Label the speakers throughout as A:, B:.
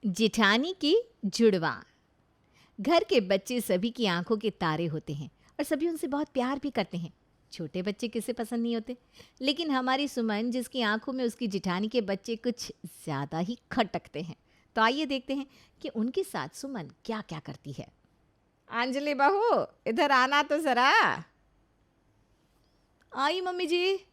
A: जिठानी की जुड़वा। घर के बच्चे सभी की आंखों के तारे होते हैं और सभी उनसे बहुत प्यार भी करते हैं। छोटे बच्चे किसे पसंद नहीं होते, लेकिन हमारी सुमन जिसकी आंखों में उसकी जिठानी के बच्चे कुछ ज्यादा ही खटकते हैं। तो आइए देखते हैं कि उनके साथ सुमन क्या क्या करती है। अंजलि बहू, इधर आना तो जरा। आई मम्मी जी।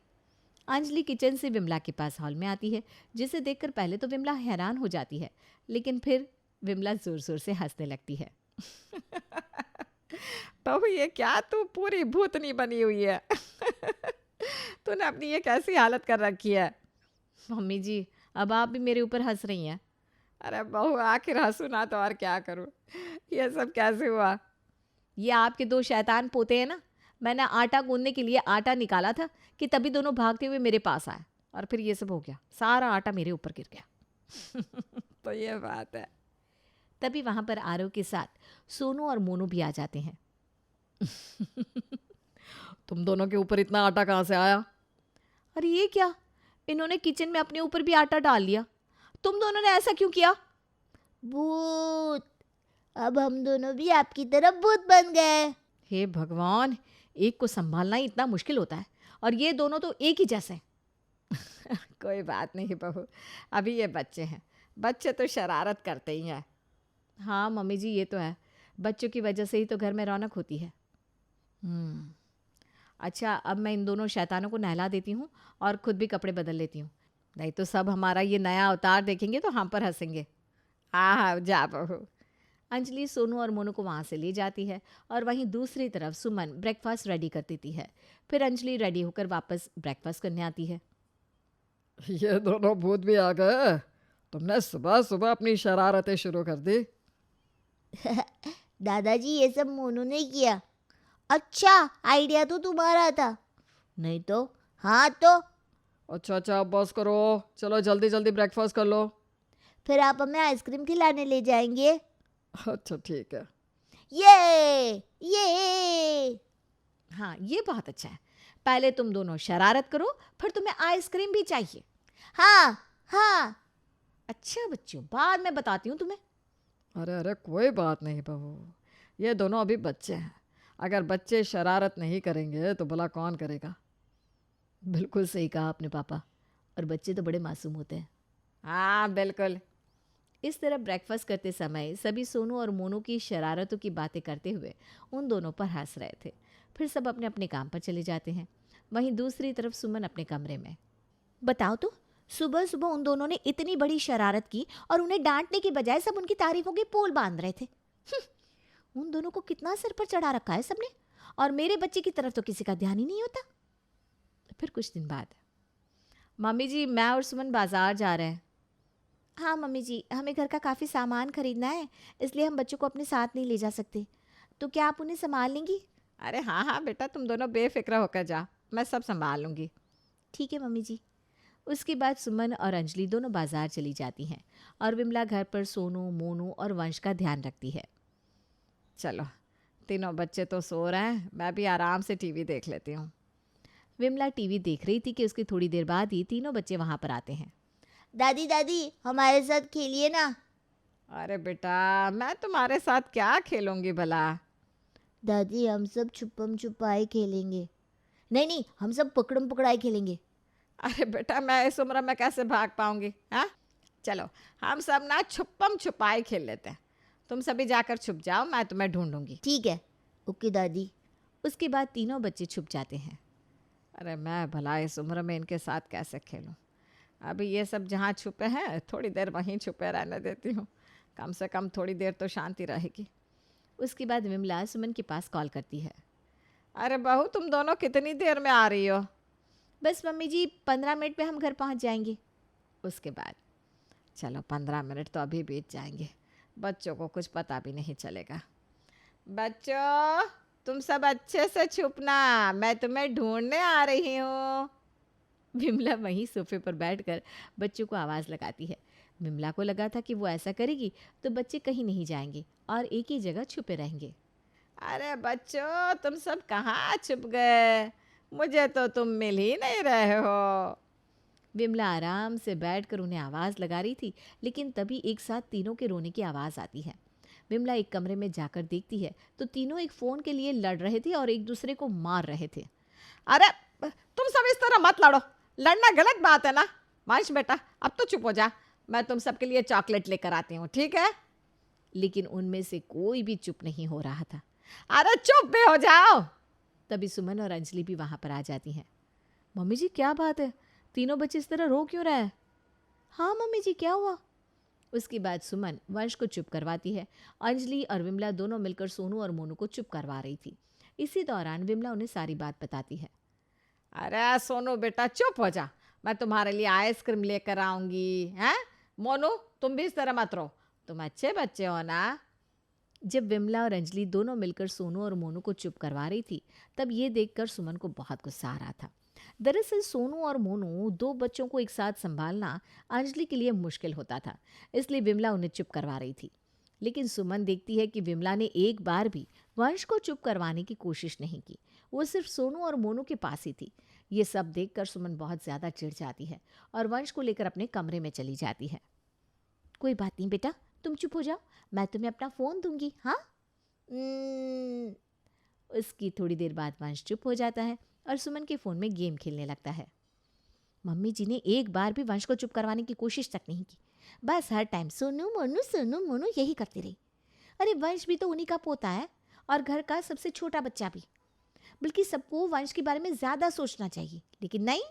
A: अंजलि किचन से विमला के पास हॉल में आती है, जिसे देखकर पहले तो विमला हैरान हो जाती है, लेकिन फिर विमला जोर जोर से हंसने लगती है।
B: बहू, ये क्या तू पूरी भूतनी बनी हुई है। तूने अपनी ये कैसी हालत कर रखी है।
A: मम्मी जी, अब आप भी मेरे ऊपर हंस रही हैं।
B: अरे बहू, आखिर हंसू ना तो और क्या करूं। ये सब कैसे हुआ।
A: ये आपके दो शैतान पोते हैं ना। मैंने आटा गूंदने के लिए आटा निकाला था कि तभी दोनों भागते हुए मेरे पास आए और फिर ये सब हो गया। सारा आटा मेरे ऊपर गिर गया।
B: तो ये बात है।
A: तभी वहां पर आरव के साथ सोनू और मोनू भी आ जाते हैं।
B: तुम दोनों के ऊपर इतना आटा कहाँ से आया।
A: अरे ये क्या, इन्होंने किचन में अपने ऊपर भी आटा डाल लिया। तुम दोनों ने ऐसा क्यों किया?
C: भूत। अब हम दोनों भी आपकी तरह भूत बन गए।
A: हे भगवान, एक को संभालना ही इतना मुश्किल होता है और ये दोनों तो एक ही जैसे हैं।
B: कोई बात नहीं बहू, अभी ये बच्चे हैं, बच्चे तो शरारत करते ही हैं।
A: हाँ मम्मी जी, ये तो है। बच्चों की वजह से ही तो घर में रौनक होती है। अच्छा, अब मैं इन दोनों शैतानों को नहला देती हूँ और खुद भी कपड़े बदल लेती हूँ, नहीं तो सब हमारा ये नया अवतार देखेंगे तो हम पर हंसेंगे।
B: हाँ हाँ, जा बहू।
A: अंजलि सोनू और मोनू को वहाँ से ले जाती है और वहीं दूसरी तरफ सुमन ब्रेकफास्ट रेडी कर देती है। फिर अंजलि रेडी होकर वापस ब्रेकफास्ट करने आती है।
B: ये दोनों भूत भी आ गए। तुमने सुबह सुबह अपनी शरारतें शुरू कर दी।
C: दादाजी, ये सब मोनू ने किया। अच्छा, आइडिया तो तुम्हारा था, नहीं तो। हाँ तो
B: अच्छा अच्छा, अब बस करो, चलो जल्दी जल्दी ब्रेकफास्ट कर लो।
C: फिर आप हमें आइसक्रीम खिलाने ले जाएंगे।
B: अच्छा ठीक है।
C: ये
A: हाँ, ये बहुत अच्छा है। पहले तुम दोनों शरारत करो, फिर तुम्हें आइसक्रीम भी चाहिए।
C: हाँ हाँ।
A: अच्छा बच्चों, बाद में बताती हूँ तुम्हें।
B: अरे अरे, कोई बात नहीं बहू, ये दोनों अभी बच्चे हैं। अगर बच्चे शरारत नहीं करेंगे तो भला कौन करेगा।
A: बिल्कुल सही कहा आपने पापा, और बच्चे तो बड़े मासूम होते हैं।
B: हाँ बिल्कुल।
A: इस तरह ब्रेकफास्ट करते समय सभी सोनू और मोनू की शरारतों की बातें करते हुए उन दोनों पर हंस रहे थे। फिर सब अपने अपने काम पर चले जाते हैं। वहीं दूसरी तरफ सुमन अपने कमरे में। बताओ तो, सुबह सुबह उन दोनों ने इतनी बड़ी शरारत की और उन्हें डांटने की बजाय सब उनकी तारीफों के पोल बांध रहे थे। उन दोनों को कितना सिर पर चढ़ा रखा है सबने, और मेरे बच्चे की तरफ तो किसी का ध्यान ही नहीं होता। फिर कुछ दिन बाद, मम्मी जी, मैं और सुमन बाजार जा रहे हैं। हाँ मम्मी जी, हमें घर का काफ़ी सामान खरीदना है, इसलिए हम बच्चों को अपने साथ नहीं ले जा सकते। तो क्या आप उन्हें संभाल लेंगी?
B: अरे हाँ हाँ बेटा, तुम दोनों बेफिक्र होकर जा, मैं सब संभाल लूँगी।
A: ठीक है मम्मी जी। उसके बाद सुमन और अंजलि दोनों बाजार चली जाती हैं और विमला घर पर सोनू, मोनू और वंश का ध्यान रखती है।
B: चलो, तीनों बच्चे तो सो रहे हैं, मैं भी आराम से टीवी देख लेती हूँ।
A: विमला टीवी देख रही थी कि उसकी थोड़ी देर बाद ही तीनों बच्चे वहाँ पर आते हैं।
C: दादी दादी, हमारे साथ खेलिए ना।
B: अरे बेटा, मैं तुम्हारे साथ क्या खेलूँगी भला।
C: दादी, हम सब छुपम छुपाई खेलेंगे। नहीं नहीं, हम सब पकड़म पकड़ाई खेलेंगे।
B: अरे बेटा, मैं इस उम्र में कैसे भाग पाऊंगी। हाँ, चलो हम सब ना छुपम छुपाई खेल लेते हैं। तुम सभी जाकर छुप जाओ, मैं तुम्हें ढूंढूंगी।
C: ठीक है, ओके दादी।
A: उसके बाद तीनों बच्चे छुप जाते हैं।
B: अरे मैं भला इस उम्र में इनके साथ कैसे खेलूं। अभी ये सब जहाँ छुपे हैं, थोड़ी देर वहीं छुपे रहने देती हूँ, कम से कम थोड़ी देर तो शांति रहेगी।
A: उसके बाद विमला सुमन के पास कॉल करती है।
B: अरे बहू, तुम दोनों कितनी देर में आ रही हो।
A: बस मम्मी जी, 15 मिनट में हम घर पहुंच जाएंगे।
B: उसके बाद, चलो 15 मिनट तो अभी बीत जाएंगे, बच्चों को कुछ पता भी नहीं चलेगा। बच्चों, तुम सब अच्छे से छुपना, मैं तुम्हें ढूंढने आ रही हूँ।
A: विमला वहीं सोफे पर बैठकर बच्चों को आवाज़ लगाती है। विमला को लगा था कि वो ऐसा करेगी तो बच्चे कहीं नहीं जाएंगे और एक ही जगह छुपे रहेंगे।
B: अरे बच्चों, तुम सब कहाँ छुप गए, मुझे तो तुम मिल ही नहीं रहे हो।
A: विमला आराम से बैठकर उन्हें आवाज़ लगा रही थी, लेकिन तभी एक साथ तीनों के रोने की आवाज़ आती है। विमला एक कमरे में जाकर देखती है तो तीनों एक फ़ोन के लिए लड़ रहे थे और एक दूसरे को मार रहे थे।
B: अरे तुम सब इस तरह मत लड़ो, लड़ना गलत बात है ना। वंश बेटा अब तो चुप हो जा, मैं तुम सबके लिए चॉकलेट लेकर आती हूँ, ठीक है?
A: लेकिन उनमें से कोई भी चुप नहीं हो रहा था।
B: अरे चुप भी हो जाओ।
A: तभी सुमन और अंजलि भी वहाँ पर आ जाती हैं। मम्मी जी क्या बात है, तीनों बच्चे इस तरह रो क्यों रहे हैं? हाँ मम्मी जी क्या हुआ? उसके बाद सुमन वंश को चुप करवाती है। अंजलि और विमला दोनों मिलकर सोनू और मोनू को चुप करवा रही थी। इसी दौरान विमला उन्हें सारी बात बताती है।
B: अरे सोनू बेटा चुप हो जा, मैं तुम्हारे लिए आइसक्रीम लेकर आऊंगी। हैं मोनू, तुम भी इस तरह मत रो, तुम अच्छे बच्चे हो ना।
A: जब विमला और अंजलि दोनों मिलकर सोनू और मोनू को चुप करवा रही थी, तब ये देखकर सुमन को बहुत गुस्सा आ रहा था। दरअसल सोनू और मोनू दो बच्चों को एक साथ संभालना अंजलि के लिए मुश्किल होता था, इसलिए विमला उन्हें चुप करवा रही थी। लेकिन सुमन देखती है कि विमला ने एक बार भी वंश को चुप करवाने की कोशिश नहीं की, वो सिर्फ सोनू और मोनू के पास ही थी। ये सब देखकर सुमन बहुत ज़्यादा चिढ़ जाती है और वंश को लेकर अपने कमरे में चली जाती है। कोई बात नहीं बेटा, तुम चुप हो जाओ, मैं तुम्हें अपना फ़ोन दूंगी। हाँ। उसकी थोड़ी देर बाद वंश चुप हो जाता है और सुमन के फ़ोन में गेम खेलने लगता है। मम्मी जी ने एक बार भी वंश को चुप करवाने की कोशिश तक नहीं की, बस हर टाइम सोनू मोनू यही करती रही। अरे वंश भी तो उन्हीं का पोता है और घर का सबसे छोटा बच्चा भी, बल्कि सबको वंश के बारे में ज़्यादा सोचना चाहिए, लेकिन नहीं,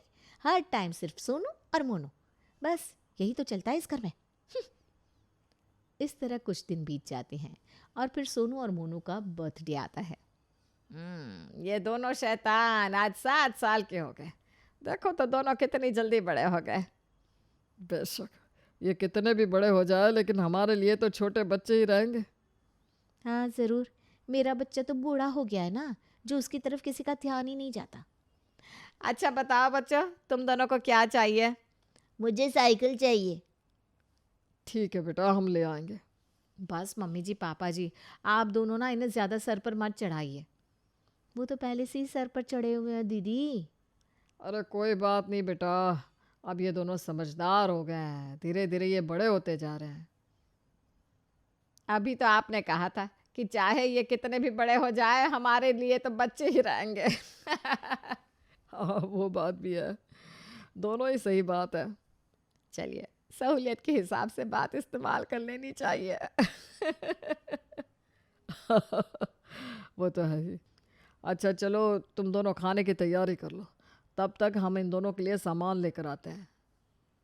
A: हर टाइम सिर्फ सोनू और मोनू, बस यही तो चलता है इस घर में। इस तरह कुछ दिन बीत जाते हैं और फिर सोनू और मोनू का बर्थडे आता है।
B: ये दोनों शैतान आज 7 साल के हो गए। देखो तो दोनों कितनी जल्दी बड़े हो गए।
D: बेशक ये कितने भी बड़े हो जाए, लेकिन हमारे लिए तो छोटे बच्चे ही रहेंगे।
A: हाँ ज़रूर, मेरा बच्चा तो बूढ़ा हो गया है ना, जो उसकी तरफ किसी का ध्यान ही नहीं जाता।
B: अच्छा बताओ बच्चों, तुम दोनों को क्या चाहिए?
C: मुझे साइकिल चाहिए।
D: ठीक है बेटा, हम ले आएंगे।
A: बस मम्मी जी पापा जी, आप दोनों ना इन्हें ज़्यादा सर पर मत चढ़ाइए, वो तो पहले से ही सर पर चढ़े हुए हैं दीदी।
D: अरे कोई बात नहीं बेटा, अब ये दोनों समझदार हो गए हैं, धीरे धीरे ये बड़े होते जा रहे हैं।
B: अभी तो आपने कहा था कि चाहे ये कितने भी बड़े हो जाए, हमारे लिए तो बच्चे ही रहेंगे।
D: हाँ वो बात भी है, दोनों ही सही बात है।
B: चलिए सहूलियत के हिसाब से बात इस्तेमाल कर लेनी चाहिए।
D: वो तो है ही। अच्छा चलो, तुम दोनों खाने की तैयारी कर लो, तब तक हम इन दोनों के लिए सामान लेकर आते हैं।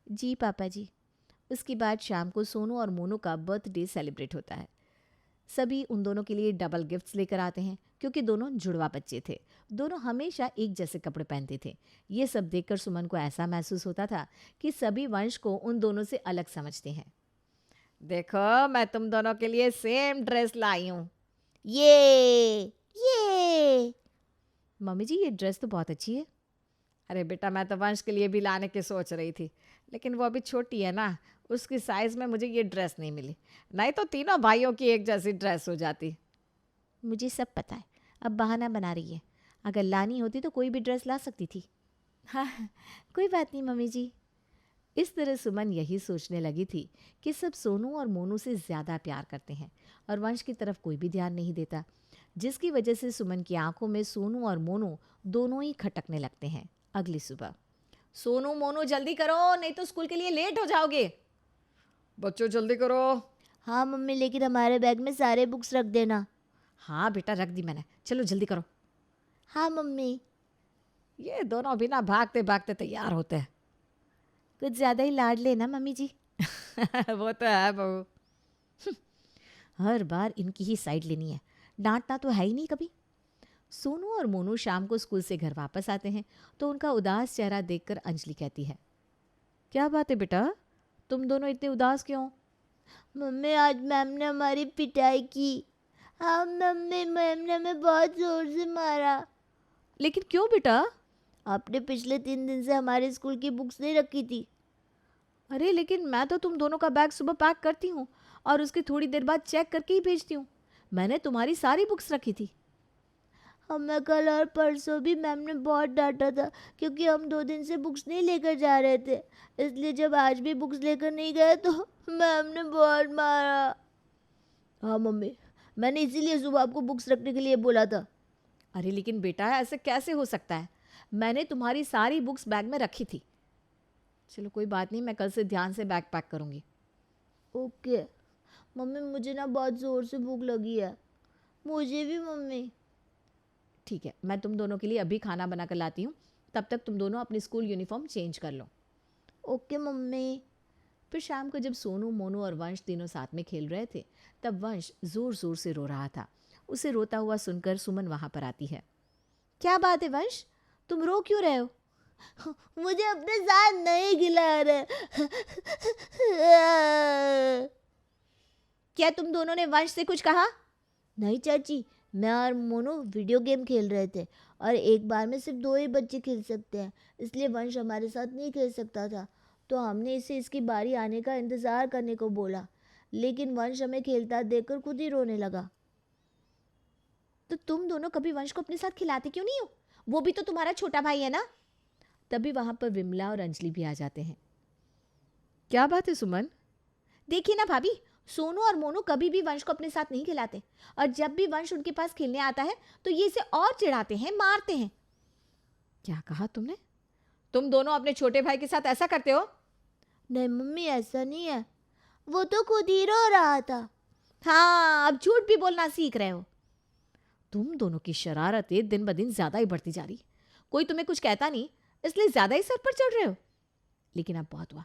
A: जी पापा जी। उसके बाद शाम को सोनू और मोनू का बर्थडे सेलिब्रेट होता है। सभी उन दोनों के लिए डबल गिफ्ट्स लेकर आते हैं, क्योंकि दोनों जुड़वा बच्चे थे, दोनों हमेशा एक जैसे कपड़े पहनते थे। ये सब देखकर सुमन को ऐसा महसूस होता था कि सभी वंश को उन दोनों से अलग समझते हैं।
B: देखो मैं तुम दोनों के लिए सेम ड्रेस लाई हूँ।
C: ये
A: मम्मी जी ये ड्रेस तो बहुत अच्छी है।
B: अरे बेटा मैं तो वंश के लिए भी लाने की सोच रही थी, लेकिन वो अभी छोटी है ना, उसकी साइज़ में मुझे ये ड्रेस नहीं मिली, नहीं तो तीनों भाइयों की एक जैसी ड्रेस हो जाती।
A: मुझे सब पता है, अब बहाना बना रही है, अगर लानी होती तो कोई भी ड्रेस ला सकती थी। हाँ कोई बात नहीं मम्मी जी। इस तरह सुमन यही सोचने लगी थी कि सब सोनू और मोनू से ज़्यादा प्यार करते हैं और वंश की तरफ कोई भी ध्यान नहीं देता, जिसकी वजह से सुमन की आंखों में सोनू और मोनू दोनों ही खटकने लगते हैं। अगली सुबह,
B: सोनू मोनू जल्दी करो, नहीं तो स्कूल के लिए लेट हो जाओगे।
D: बच्चों जल्दी करो।
C: हाँ मम्मी, लेकिन हमारे बैग में सारे बुक्स रख देना।
B: हाँ बेटा रख दी मैंने, चलो जल्दी करो।
C: हाँ मम्मी।
B: ये दोनों भी ना भागते भागते तैयार होते हैं।
A: कुछ ज़्यादा ही लाड लेना मम्मी जी।
B: वो तो है बहू।
A: हर बार इनकी ही साइड लेनी है, डांटना तो है ही नहीं कभी। सोनू और मोनू शाम को स्कूल से घर वापस आते हैं तो उनका उदास चेहरा देखकर अंजलि कहती है, क्या बात है बेटा, तुम दोनों इतने उदास क्यों?
C: मम्मी आज मैम ने हमारी पिटाई की। हाँ मम्मी, मैम ने हमें बहुत जोर से मारा।
A: लेकिन क्यों बेटा?
C: आपने पिछले 3 दिन से हमारे स्कूल की बुक्स नहीं रखी थी।
A: अरे लेकिन मैं तो तुम दोनों का बैग सुबह पैक करती हूँ और उसकी थोड़ी देर बाद चेक करके ही भेजती हूँ। मैंने तुम्हारी सारी बुक्स रखी थी।
C: हमें कल और परसों भी मैम ने बहुत डांटा था क्योंकि हम 2 दिन से बुक्स नहीं लेकर जा रहे थे। इसलिए जब आज भी बुक्स लेकर नहीं गए तो मैम ने बहुत मारा। हाँ मम्मी, मैंने इसीलिए सुबह आपको बुक्स रखने के लिए बोला था।
A: अरे लेकिन बेटा ऐसे कैसे हो सकता है? मैंने तुम्हारी सारी बुक्स बैग में रखी थी। चलो कोई बात नहीं, मैं कल से ध्यान से बैग पैक करूँगी।
C: ओके मम्मी, मुझे ना बहुत ज़ोर से भूख लगी है। मुझे भी मम्मी।
A: ठीक है, मैं तुम दोनों के लिए अभी खाना बना कर लाती हूँ। तब तक तुम दोनों अपनी स्कूल यूनिफॉर्म चेंज कर लो।
C: Okay mummy.
A: फिर शाम को जब सोनू, मोनू और वंश तीनों साथ में खेल रहे थे, तब वंश ज़ोर ज़ोर से रो रहा था। उसे रोता हुआ सुनकर सुमन वहाँ पर आती है। क्या बात है वंश, तुम रो क्यों रहे हो?
C: मुझे अपने साथ नहीं खिला रहे।
A: क्या तुम दोनों ने वंश से कुछ कहा?
C: नहीं चाची, मैं और मोनू वीडियो गेम खेल रहे थे और एक बार में सिर्फ 2 ही बच्चे खेल सकते हैं, इसलिए वंश हमारे साथ नहीं खेल सकता था। तो हमने इसे इसकी बारी आने का इंतज़ार करने को बोला, लेकिन वंश हमें खेलता देखकर खुद ही रोने लगा।
A: तो तुम दोनों कभी वंश को अपने साथ खिलाते क्यों नहीं हो? वो भी तो तुम्हारा छोटा भाई है ना। तभी वहाँ पर विमला और अंजलि भी आ जाते हैं। क्या बात है सुमन? देखिए ना भाभी, सोनू और मोनू कभी भी वंश को अपने साथ नहीं खिलाते, और जब भी वंश उनके पास खेलने आता है तो ये इसे और चिढ़ाते हैं, मारते हैं। क्या कहा तुमने? तुम दोनों अपने छोटे भाई के साथ ऐसा करते हो?
C: नहीं मम्मी, ऐसा नहीं है, वो तो खुद ही रो रहा था।
A: हाँ, अब झूठ भी बोलना सीख रहे हो। तुम दोनों की शरारतें दिन ब दिन ज्यादा ही बढ़ती जा रही। कोई तुम्हें कुछ कहता नहीं, इसलिए ज्यादा ही सर पर चढ़ रहे हो। लेकिन अब बहुत हुआ,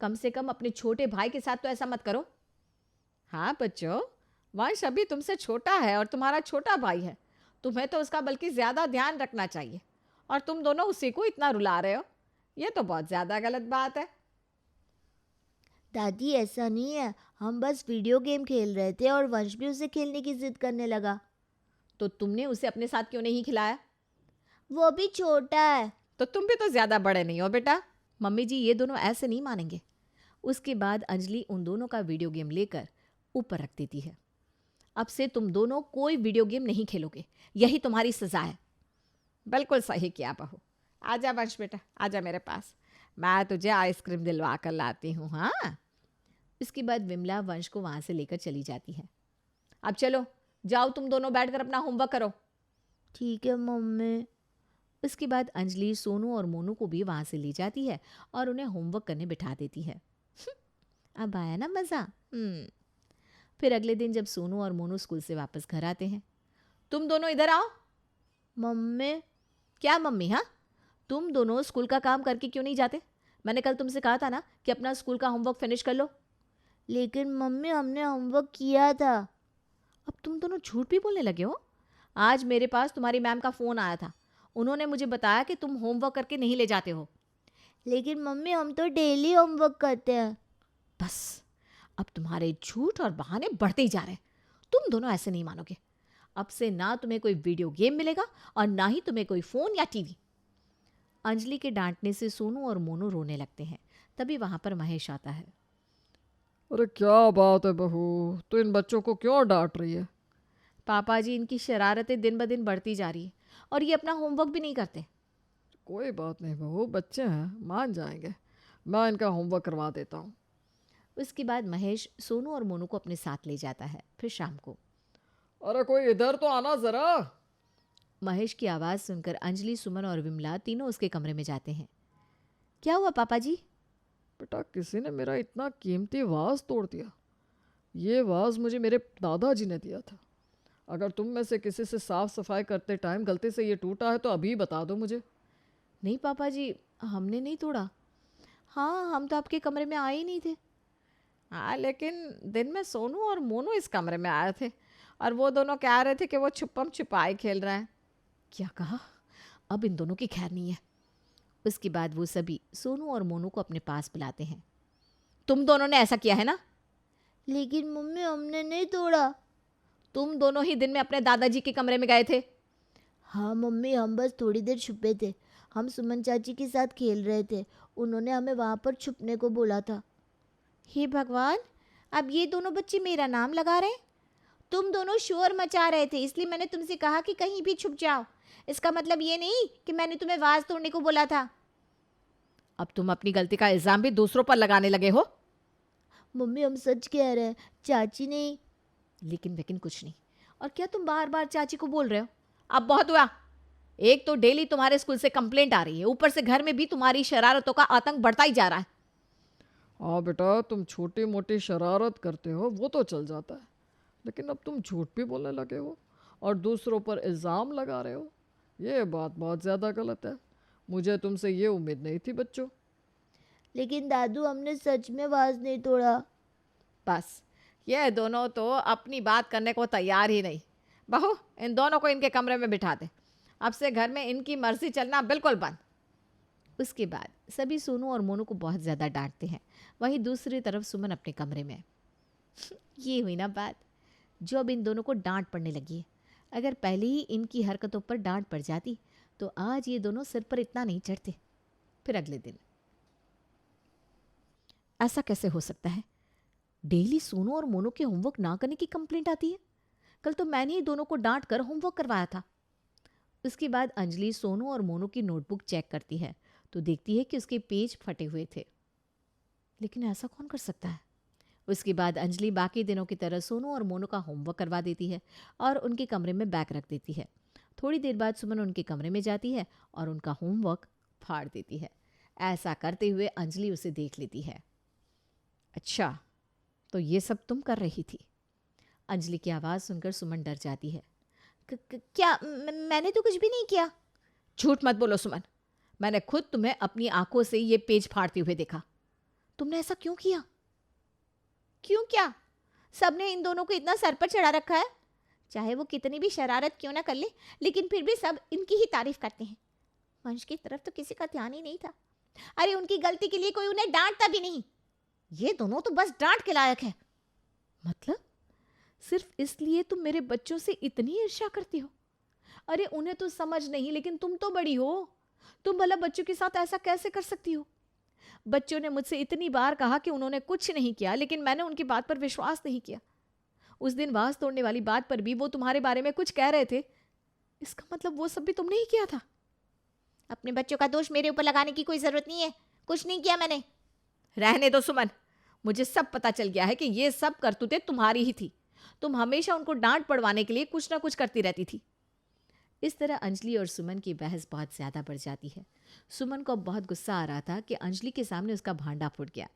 A: कम से कम अपने छोटे भाई के साथ तो ऐसा मत करो। हाँ बच्चों, वंश अभी तुमसे छोटा है और तुम्हारा छोटा भाई है। तुम्हें तो उसका बल्कि ज्यादा ध्यान रखना चाहिए, और तुम दोनों उसी को इतना रुला रहे हो। ये तो बहुत ज्यादा गलत बात है।
C: दादी ऐसा नहीं है, हम बस वीडियो गेम खेल रहे थे और वंश भी उसे खेलने की जिद करने लगा।
A: तो तुमने उसे अपने साथ क्यों नहीं खिलाया?
C: वो भी छोटा है।
A: तो तुम भी तो ज्यादा बड़े नहीं हो बेटा। मम्मी जी, ये दोनों ऐसे नहीं मानेंगे। उसके बाद अंजलि उन दोनों का वीडियो गेम लेकर ऊपर रख देती है। अब से तुम दोनों कोई वीडियो गेम नहीं खेलोगे, यही तुम्हारी सजा है। बिल्कुल सही किया बहू। आजा वंश बेटा, आजा मेरे पास, मैं तुझे आइसक्रीम दिलवा कर लाती हूँ। हाँ। इसके बाद विमला वंश को वहां से लेकर चली जाती है। अब चलो जाओ, तुम दोनों बैठकर अपना होमवर्क करो।
C: ठीक है मम्मी।
A: उसके बाद अंजलि सोनू और मोनू को भी वहां से ले जाती है और उन्हें होमवर्क करने बिठा देती है। अब आया ना मज़ा। फिर अगले दिन जब सोनू और मोनू स्कूल से वापस घर आते हैं, तुम दोनों इधर आओ।
C: मम्मी।
A: क्या मम्मी? हाँ, तुम दोनों स्कूल का काम करके क्यों नहीं जाते? मैंने कल तुमसे कहा था ना कि अपना स्कूल का होमवर्क फिनिश कर लो।
C: लेकिन मम्मी, हमने होमवर्क किया था।
A: अब तुम दोनों झूठ भी बोलने लगे हो। आज मेरे पास तुम्हारी मैम का फ़ोन आया था, उन्होंने मुझे बताया कि तुम होमवर्क करके नहीं ले जाते हो।
C: लेकिन मम्मी, हम तो डेली होमवर्क करते हैं।
A: बस, अब तुम्हारे झूठ और बहाने बढ़ते ही जा रहे हैं। तुम दोनों ऐसे नहीं मानोगे। अब से ना तुम्हें कोई वीडियो गेम मिलेगा और ना ही तुम्हें कोई फ़ोन या टीवी। अंजलि के डांटने से सोनू और मोनू रोने लगते हैं। तभी वहां पर महेश आता है।
D: अरे क्या बात है बहू, तो इन बच्चों को क्यों डांट रही है?
A: पापा जी, इनकी शरारतें दिन ब दिन बढ़ती जा रही है और ये अपना होमवर्क भी नहीं करते।
D: कोई बात नहीं बहू, बच्चे हैं, मान जाएंगे, मैं इनका होमवर्क करवा देता हूँ।
A: उसके बाद महेश सोनू और मोनू को अपने साथ ले जाता है। फिर शाम को
D: अरे कोई इधर तो आना जरा।
A: महेश की आवाज़ सुनकर अंजलि, सुमन और विमला तीनों उसके कमरे में जाते हैं। क्या हुआ पापा जी?
D: बेटा, किसी ने मेरा इतना कीमती वाज तोड़ दिया। ये वाज मुझे मेरे दादाजी ने दिया था। अगर तुम में से किसी से साफ सफाई करते टाइम गलती से ये टूटा है तो अभी बता दो मुझे।
A: नहीं पापा जी, हमने नहीं तोड़ा। हाँ, हम तो आपके कमरे में आए ही नहीं थे। हाँ, लेकिन दिन में सोनू और मोनू इस कमरे में आए थे और वो दोनों कह रहे थे कि वो छुपम छुपाई खेल रहे हैं। क्या कहा? अब इन दोनों की खैर नहीं है। उसके बाद वो सभी सोनू और मोनू को अपने पास बुलाते हैं। तुम दोनों ने ऐसा किया है ना?
C: लेकिन मम्मी, हमने नहीं तोड़ा।
A: तुम दोनों ही दिन में अपने दादाजी के कमरे में गए थे।
C: हाँ मम्मी, हम बस थोड़ी देर छुपे थे। हम सुमन चाची के साथ खेल रहे थे, उन्होंने हमें वहाँ पर छुपने को बोला था।
A: हे भगवान, अब ये दोनों बच्चे मेरा नाम लगा रहे हैं।
C: तुम दोनों शोर मचा रहे थे, इसलिए मैंने तुमसे कहा कि कहीं भी छुप जाओ। इसका मतलब ये नहीं कि मैंने तुम्हें वाज तोड़ने को बोला था।
A: अब तुम अपनी गलती का इल्ज़ाम भी दूसरों पर लगाने लगे हो।
C: मम्मी हम सच कह रहे हैं, चाची ने।
A: लेकिन कुछ नहीं। और क्या तुम बार बार चाची को बोल रहे हो? अब बहुत हुआ। एक तो डेली तुम्हारे स्कूल से कंप्लेंट आ रही है, ऊपर से घर में भी तुम्हारी शरारतों का आतंक बढ़ता ही जा रहा है।
D: हाँ बेटा, तुम छोटी मोटी शरारत करते हो वो तो चल जाता है, लेकिन अब तुम झूठ भी बोलने लगे हो और दूसरों पर इल्ज़ाम लगा रहे हो। ये बात बहुत ज़्यादा गलत है। मुझे तुमसे ये उम्मीद नहीं थी बच्चों।
C: लेकिन दादू हमने सच में वाज नहीं तोड़ा।
A: बस, ये दोनों तो अपनी बात करने को तैयार ही नहीं। बहू, इन दोनों को इनके कमरे में बिठा दे। अब से घर में इनकी मर्जी चलना बिल्कुल बंद। उसके बाद सभी सोनू और मोनू को बहुत ज़्यादा डांटते हैं। वहीं दूसरी तरफ सुमन अपने कमरे में। ये हुई ना बात, जो अब इन दोनों को डांट पड़ने लगी है। अगर पहले ही इनकी हरकतों पर डांट पड़ जाती तो आज ये दोनों सिर पर इतना नहीं चढ़ते। फिर अगले दिन, ऐसा कैसे हो सकता है? डेली सोनू और मोनू के होमवर्क ना करने की कंप्लेंट आती है। कल तो मैंने ही दोनों को डांट कर होमवर्क करवाया था। उसके बाद अंजलि सोनू और मोनू की नोटबुक चेक करती है तो देखती है कि उसके पेज फटे हुए थे। लेकिन ऐसा कौन कर सकता है? उसके बाद अंजलि बाकी दिनों की तरह सोनू और मोनू का होमवर्क करवा देती है और उनके कमरे में बैग रख देती है। थोड़ी देर बाद सुमन उनके कमरे में जाती है और उनका होमवर्क फाड़ देती है। ऐसा करते हुए अंजलि उसे देख लेती है। अच्छा, तो ये सब तुम कर रही थी? अंजलि की आवाज़ सुनकर सुमन डर जाती है।
C: क्या मैंने तो कुछ भी नहीं किया।
A: झूठ मत बोलो सुमन, मैंने खुद तुम्हें अपनी आंखों से ये पेज फाड़ते हुए देखा। तुमने ऐसा क्यों किया?
C: क्यों क्या? सबने इन दोनों को इतना सर पर चढ़ा रखा है। चाहे वो कितनी भी शरारत क्यों ना कर ले, लेकिन फिर भी सब इनकी ही तारीफ करते हैं। वंश की तरफ तो किसी का ध्यान ही नहीं था। अरे उनकी गलती के लिए कोई उन्हें डांटता भी नहीं। ये दोनों तो बस डांट के लायक है।
A: मतलब सिर्फ इसलिए तुम मेरे बच्चों से इतनी ईर्ष्या करती हो? अरे उन्हें तो समझ नहीं, लेकिन तुम तो बड़ी हो। तुम भला बच्चों के साथ ऐसा कैसे कर सकती हो? बच्चों ने मुझसे इतनी बार कहा कि उन्होंने कुछ नहीं किया, लेकिन मैंने उनकी बात पर विश्वास नहीं किया। उस दिन वाज तोड़ने वाली बात पर भी वो तुम्हारे बारे में कुछ कह रहे थे। इसका मतलब वो सब भी तुमने ही किया था।
C: अपने बच्चों का दोष मेरे ऊपर लगाने की कोई जरूरत नहीं है। कुछ नहीं किया मैंने।
A: रहने दो सुमन, मुझे सब पता चल गया है कि ये सब करतूतें तुम्हारी ही थी। तुम हमेशा उनको डांट पड़वाने के लिए कुछ ना कुछ करती रहती थी। इस तरह अंजलि और सुमन की बहस बहुत ज़्यादा बढ़ जाती है। सुमन को अब बहुत गुस्सा आ रहा था कि अंजलि के सामने उसका भांडा फूट गया।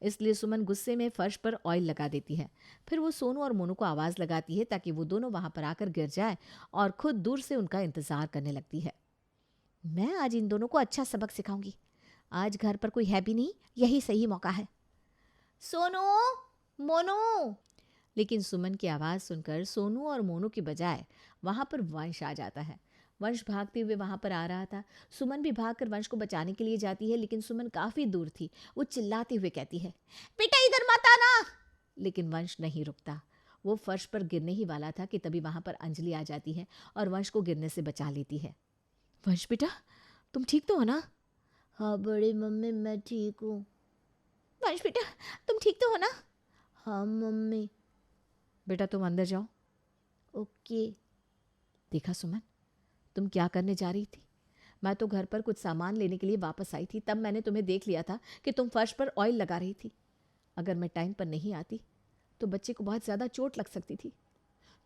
A: इसलिए सुमन गुस्से में फर्श पर ऑयल लगा देती है। फिर वो सोनू और मोनू को आवाज़ लगाती है ताकि वो दोनों वहाँ पर आकर गिर जाए और खुद दूर से उनका इंतज़ार करने लगती है। मैं आज इन दोनों को अच्छा सबक सिखाऊंगी। आज घर पर कोई है भी नहीं, यही सही मौका है।
C: सोनू, मोनू।
A: लेकिन सुमन की आवाज़ सुनकर सोनू और मोनू की बजाय वहाँ पर वंश आ जाता है। वंश भागते हुए वहाँ पर आ रहा था। सुमन भी भागकर वंश को बचाने के लिए जाती है, लेकिन सुमन काफ़ी दूर थी। वो चिल्लाते हुए कहती है,
C: बेटा इधर मत आना।
A: लेकिन वंश नहीं रुकता। वो फर्श पर गिरने ही वाला था कि तभी वहाँ पर अंजलि आ जाती है और वंश को गिरने से बचा लेती है। वंश बेटा, तुम ठीक तो हो ना?
C: हाँ बड़ी मम्मी, मैं ठीक हूँ।
A: वंश बेटा, तुम ठीक तो हो ना?
C: हाँ मम्मी।
A: बेटा तुम अंदर जाओ।
C: ओके।
A: देखा सुमन, तुम क्या करने जा रही थी? मैं तो घर पर कुछ सामान लेने के लिए वापस आई थी, तब मैंने तुम्हें देख लिया था कि तुम फर्श पर ऑयल लगा रही थी। अगर मैं टाइम पर नहीं आती तो बच्चे को बहुत ज़्यादा चोट लग सकती थी।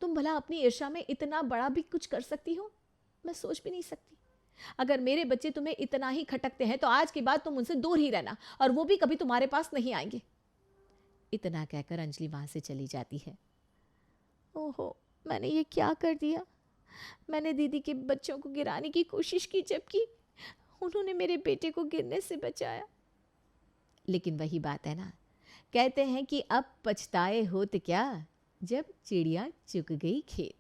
A: तुम भला अपनी ईर्ष्या में इतना बड़ा भी कुछ कर सकती हो? मैं सोच भी नहीं सकती। अगर मेरे बच्चे तुम्हें इतना ही खटकते हैं तो आज के बाद तुम उनसे दूर ही रहना, और वो भी कभी तुम्हारे पास नहीं आएंगे। इतना कहकर अंजलि वहाँ से चली जाती है। ओहो, मैंने ये क्या कर दिया? मैंने दीदी के बच्चों को गिराने की कोशिश की, जबकि उन्होंने मेरे बेटे को गिरने से बचाया। लेकिन वही बात है ना, कहते हैं कि अब पछताए होत क्या, जब चिड़िया चुग गई खेत।